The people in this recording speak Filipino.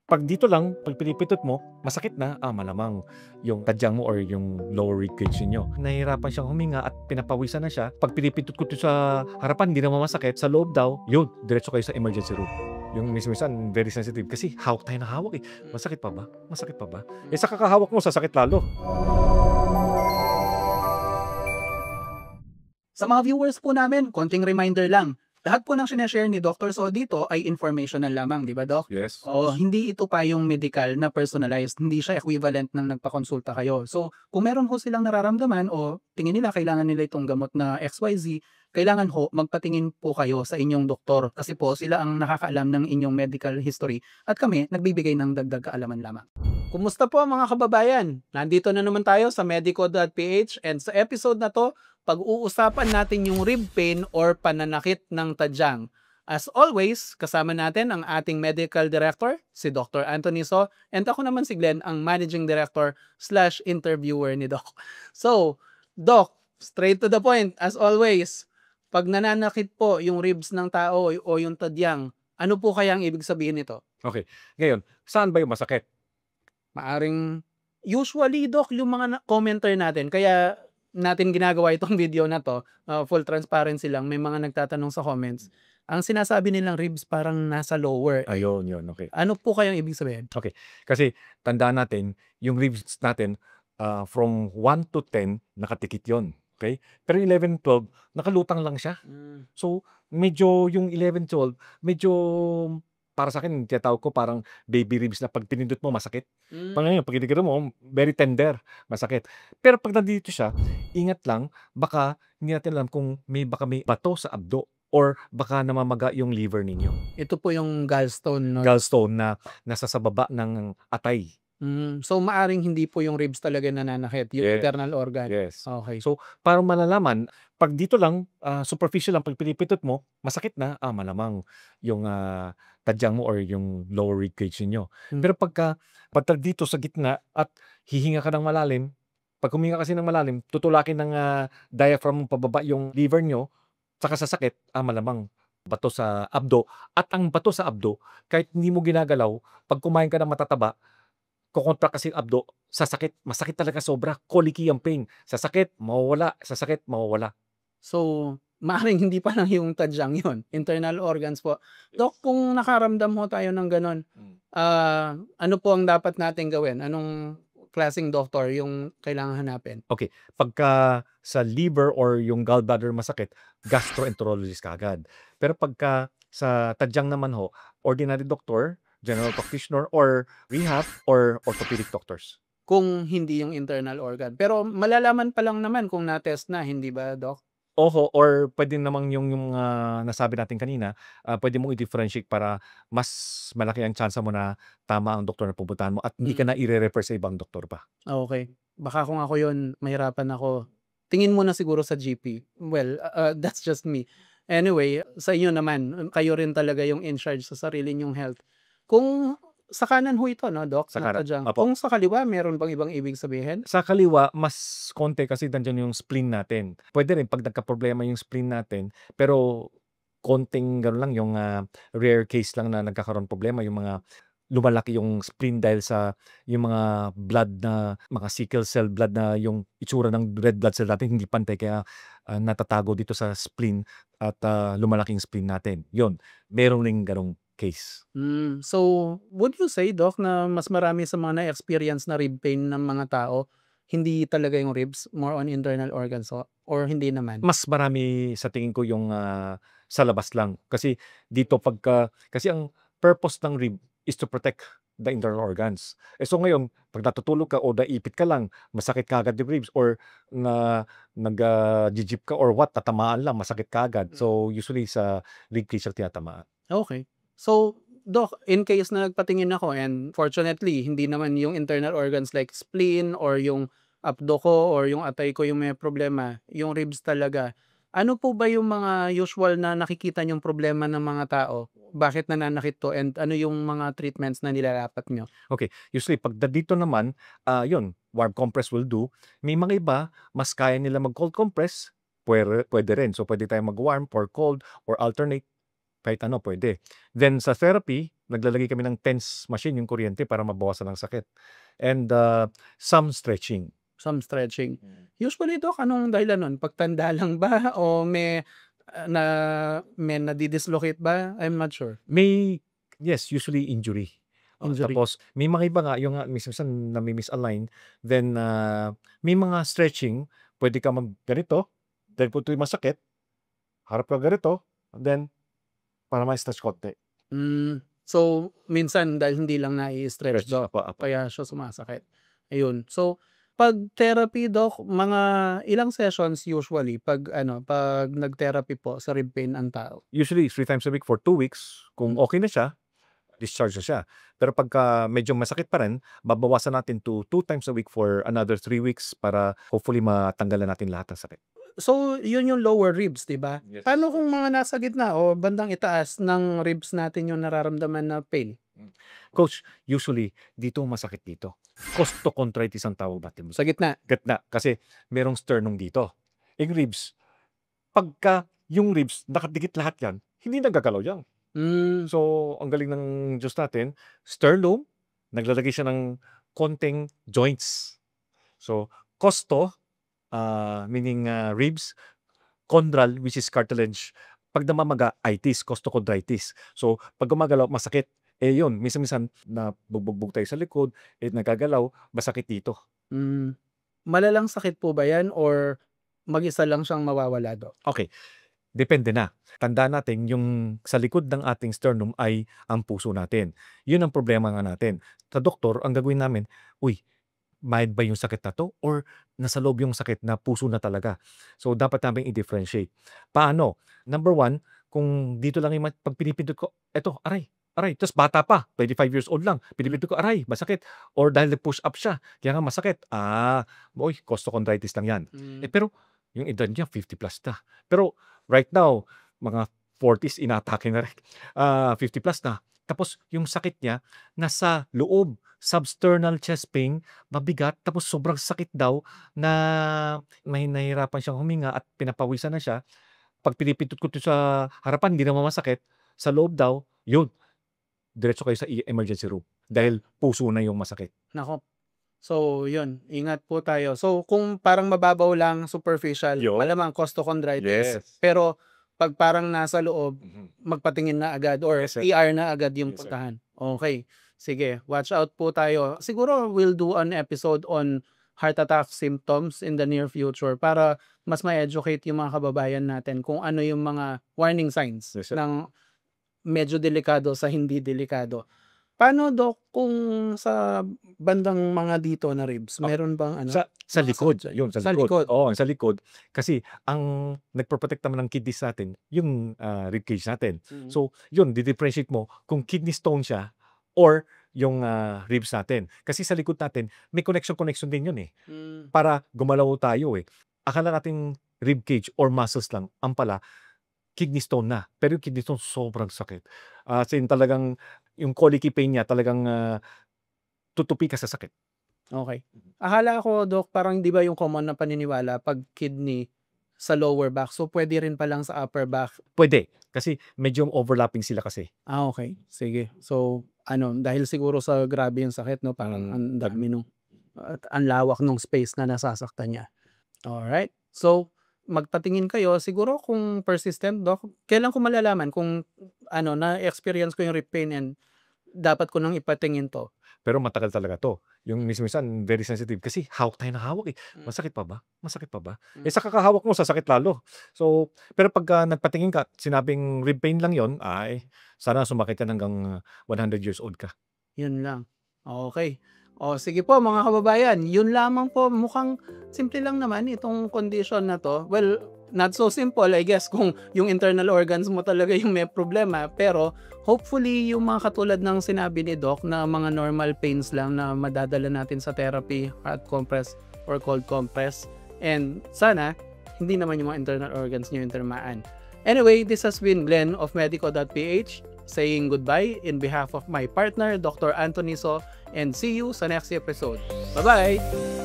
Pag dito lang, pag pinipitot mo, masakit na, malamang yung tadyang mo or yung lower rib cage niyo. Nahihirapan siyang huminga at pinapawisan na siya. Pag pinipitot ko to sa harapan, hindi naman masakit. Sa loob daw, yun, diretso kayo sa emergency room. Yung minsan, very sensitive. Kasi hawak tayo na hawak eh. Masakit pa ba? Masakit pa ba? Eh sa kakahawak mo, sasakit lalo. Sa mga viewers po namin, konting reminder lang. Lahat po ng sinashare ni Dr. So dito ay informational lamang, di ba, Doc? Yes. Oo, hindi ito pa yung medical na personalized. Hindi siya equivalent ng nagpakonsulta kayo. So, kung meron ho silang nararamdaman o tingin nila kailangan nila itong gamot na XYZ, kailangan ho magpatingin po kayo sa inyong doktor kasi po sila ang nakakaalam ng inyong medical history at kami nagbibigay ng dagdag kaalaman lamang. Kumusta po mga kababayan? Nandito na naman tayo sa medico.ph and sa episode na to, pag-uusapan natin yung rib pain or pananakit ng tadyang. As always, kasama natin ang ating medical director, si Dr. Anthony So, and ako naman si Glenn, ang managing director / interviewer ni Doc. So, Doc, straight to the point, as always, pag nananakit po yung ribs ng tao o yung tadyang, ano po kaya ang ibig sabihin nito? Okay. Ngayon, saan ba yung masakit? Maaring, usually, Doc, yung mga commenter natin, kaya natin ginagawa itong video na to, full transparency lang, may mga nagtatanong sa comments, ang sinasabi nilang ribs parang nasa lower. Ayun, yun. Okay. Ano po kayang ibig sabihin? Okay. Kasi tandaan natin, yung ribs natin, from 1 to 10, nakatikit yon. Okay? Pero 11, 12, nakalutang lang siya. So, medyo yung 11, 12, medyo para sa akin, tinatawag ko parang baby ribs na pag pinindot mo, masakit. Pag ngayon, pag tinignan mo, very tender, masakit. Pero pag nandito siya, ingat lang, baka hindi natin alam kung baka may bato sa abdo or baka namamaga yung liver ninyo. Ito po yung gallstone, no? Gallstone na nasa sa baba ng atay. So, maaring hindi po yung ribs talaga nananakit, yung Yes. internal organ. Yes. Okay. So, para malalaman, pag dito lang, superficial lang, pag pinipitot mo, masakit na, malamang yung tadyang mo or yung lower rib cage niyo. Pero pagka dito sa gitna at hihinga ka ng malalim, pag huminga kasi ng malalim, tutulakin ng diaphragm mo pababa yung liver nyo, saka sasakit, malamang bato sa abdo. At ang bato sa abdo, kahit hindi mo ginagalaw, pag kumain ka ng matataba, kukontra kasi yung abdo, sasakit, masakit talaga sobra, colicky ang pain. Sasakit, mawawala, sasakit, mawawala. So, maaaring hindi pa lang yung tadyang yun, internal organs po. Dok, kung nakaramdam ho tayo ng ganon, ano po ang dapat natin gawin? Anong klaseng doktor yung kailangan hanapin? Okay, pagka sa liver or yung gallbladder masakit, gastroenterologist ka agad. Pero pagka sa tadyang naman ho, ordinary doctor, general practitioner, or rehab, or orthopedic doctors. Kung hindi yung internal organ. Pero malalaman pa lang naman kung na-test na, hindi ba, Doc? Oho, or pwede namang yung nasabi natin kanina, pwede mong i-differentiate para mas malaki ang tsansa mo na tama ang doktor na pupuntahan mo at hindi ka na i-re-refer sa ibang doktor pa. Okay. Baka kung ako yun, mahirapan ako. Tingin mo na siguro sa GP. Well, that's just me. Anyway, sa inyo naman, kayo rin talaga yung in charge sa sarili nyong health. Kung sa kanan ho ito, no, Doc? Sa kanan, Tadyang. opo. Kung sa kaliwa, meron bang ibang ibig sabihin? Sa kaliwa, mas konti kasi nandiyan yung spleen natin. Pwede rin pag nagkaproblema yung spleen natin, pero konting gano'n lang, yung rare case lang na nagkakaroon problema, yung mga lumalaki yung spleen dahil sa yung mga blood na, mga sickle cell blood na yung itsura ng red blood cell natin hindi pantay kaya natatago dito sa spleen at lumalaking spleen natin. Yun, meron ring ganong case. So, would you say, Doc, na mas marami sa mga na-experience na rib pain ng mga tao, hindi talaga yung ribs, more on internal organs or hindi naman? Mas marami sa tingin ko yung sa labas lang. Kasi dito kasi ang purpose ng rib is to protect the internal organs. So ngayon, pag natutulog ka o naipit ka lang, masakit ka agad yung ribs or nag-jijip ka or what, tatamaan lang, masakit ka agad. So usually sa rib cage ang tinatamaan. Okay. So, Doc, in case na nagpatingin ako and fortunately, hindi naman yung internal organs like spleen or yung abdo ko or yung atay ko yung may problema, yung ribs talaga. Ano po ba yung mga usual na nakikita niyong problema ng mga tao? Bakit nananakit to and ano yung mga treatments na nilalapat nyo? Okay, usually pag dito naman, yun, warm compress will do. May mga iba, mas kaya nila mag-cold compress, pwede rin. So pwede tayong mag-warm or cold or alternate. Kahit ano, pwede. Then sa therapy, naglalagay kami ng TENS machine, yung kuryente para mabawasan ang sakit. And some stretching. Some stretching. Usually, Doc, anong dahilan nun? Pagtanda lang ba o may nadi-dislocate ba? I'm not sure. Yes, usually injury. Injury. Tapos may mga iba nga, yung minsan nami-misalign, then may mga stretching, pwede ka ganito, then kung ito'y masakit, harap ka ganito, then para ma-stretch konti. So, minsan dahil hindi lang nai-stretch, Doc, Apa. kaya siya sumasakit. Ayun. So, pag therapy, Doc, mga ilang sessions usually pag nag-therapy po sa rib pain ang tao? Usually 3 times a week for 2 weeks. Kung okay na siya, discharge na siya. Pero pagka medyo masakit pa rin, babawasan natin to 2 times a week for another 3 weeks para hopefully matanggalan natin lahat ng sakit. So, yun yung lower ribs, di ba? Yes. Paano kung mga nasa gitna o bandang itaas ng ribs natin yung nararamdaman na pain? Coach, usually dito masakit dito. Costochondritis ang tawag natin. Sa gitna? Gitna. Kasi merong sternum dito. Yung ribs, pagka yung ribs, nakadikit lahat yan, hindi nagagalaw yan. So, ang galing ng Diyos natin, sternum, naglalagay siya ng konting joints. So, meaning ribs, chondral, which is cartilage. Pag namamaga, itis, costochondritis. So, pag gumagalaw, masakit. Yun, minsan na bugbog tayo sa likod, nagagalaw, masakit dito. Malalang sakit po ba yan or mag-isa lang siyang mawawala, Doc? Okay. Depende na. Tandaan natin, yung sa likod ng ating sternum ay ang puso natin. Yun ang problema nga natin. Sa doktor, ang gagawin namin, mild ba yung sakit na to? Or nasa loob yung sakit na puso na talaga? So, dapat namin i-differentiate. Paano? Number 1, kung dito lang yung pag pinipindot ko, eto, aray. Tapos bata pa, 25 years old lang, pinipindot ko, aray, masakit. Or dahil push up siya, kaya nga masakit. Costochondritis lang yan. Pero, yung edad niya, 50 plus na. Pero, right now, mga 40s, inatake na rin. 50 plus na. Tapos, yung sakit niya, nasa loob, substernal chest pain, mabigat, tapos sobrang sakit daw na may nahihirapan siyang huminga at pinapawisan na siya. Pag pinipindot ko ito sa harapan, hindi naman masakit. Sa loob daw, yun, diretso kayo sa emergency room dahil puso na yung masakit. Nako. So, yun. Ingat po tayo. So, kung parang mababaw lang, superficial, malamang costochondritis. Yes. Pero, pag parang nasa loob, magpatingin na agad or Yes, sir. ER na agad yung Yes, sir. puntahan. Okay. Sige, watch out po tayo. Siguro, we'll do an episode on heart attack symptoms in the near future para mas ma-educate yung mga kababayan natin kung ano yung mga warning signs Yes, sir. ng medyo delikado sa hindi delikado. Paano, Doc, kung sa bandang mga dito na ribs, meron bang Sa mga likod. sakit dyan? Yun, sa Sa likod. likod. Oo, sa likod. Kasi ang nagproprotect naman ng kidneys natin, yung ribcage natin. So, yun, di-differentiate mo kung kidney stone siya or yung ribs natin. Kasi sa likod natin, may connection din yun eh. Para gumalaw tayo eh. Akala natin ribcage or muscles lang, ang pala, kidney stone na. Pero yung kidney stone, sobrang sakit. As in talagang, yung colicky pain niya, talagang tutupi ka sa sakit. Okay. Akala ko, Doc, parang di ba yung common na paniniwala pag kidney sa lower back, so pwede rin palang sa upper back? Pwede. Kasi medyo overlapping sila kasi. Okay. Sige. So, dahil siguro sa grabe yung sakit, no? Parang ang dami at ang lawak ng space na nasasaktan niya. Alright. So, magpatingin kayo. Siguro kung persistent, Doc, kailan ko malalaman kung na-experience ko yung rib pain and dapat ko nang ipatingin to? Pero matagal talaga to. Yung minsan very sensitive kasi hawak tayo ng hawak eh. Masakit pa ba? Sa kakahawak mo, sasakit lalo. So, pero pag nagpatingin ka, sinabing rib pain lang yon, ay sana sumakit yan hanggang 100 years old ka. Yun lang. Okay. O sige po mga kababayan, yun lamang po. Mukhang simple lang naman itong condition na to. Well, not so simple I guess kung yung internal organs mo talaga yung may problema. Pero hopefully yung mga katulad ng sinabi ni Doc na mga normal pains lang na madadala natin sa therapy, hot compress or cold compress. And sana hindi naman yung mga internal organs nyo yung tamaan. Anyway, this has been Glenn of Medico.ph saying goodbye in behalf of my partner, Dr. Anthony So, and see you sa next episode. Bye-bye!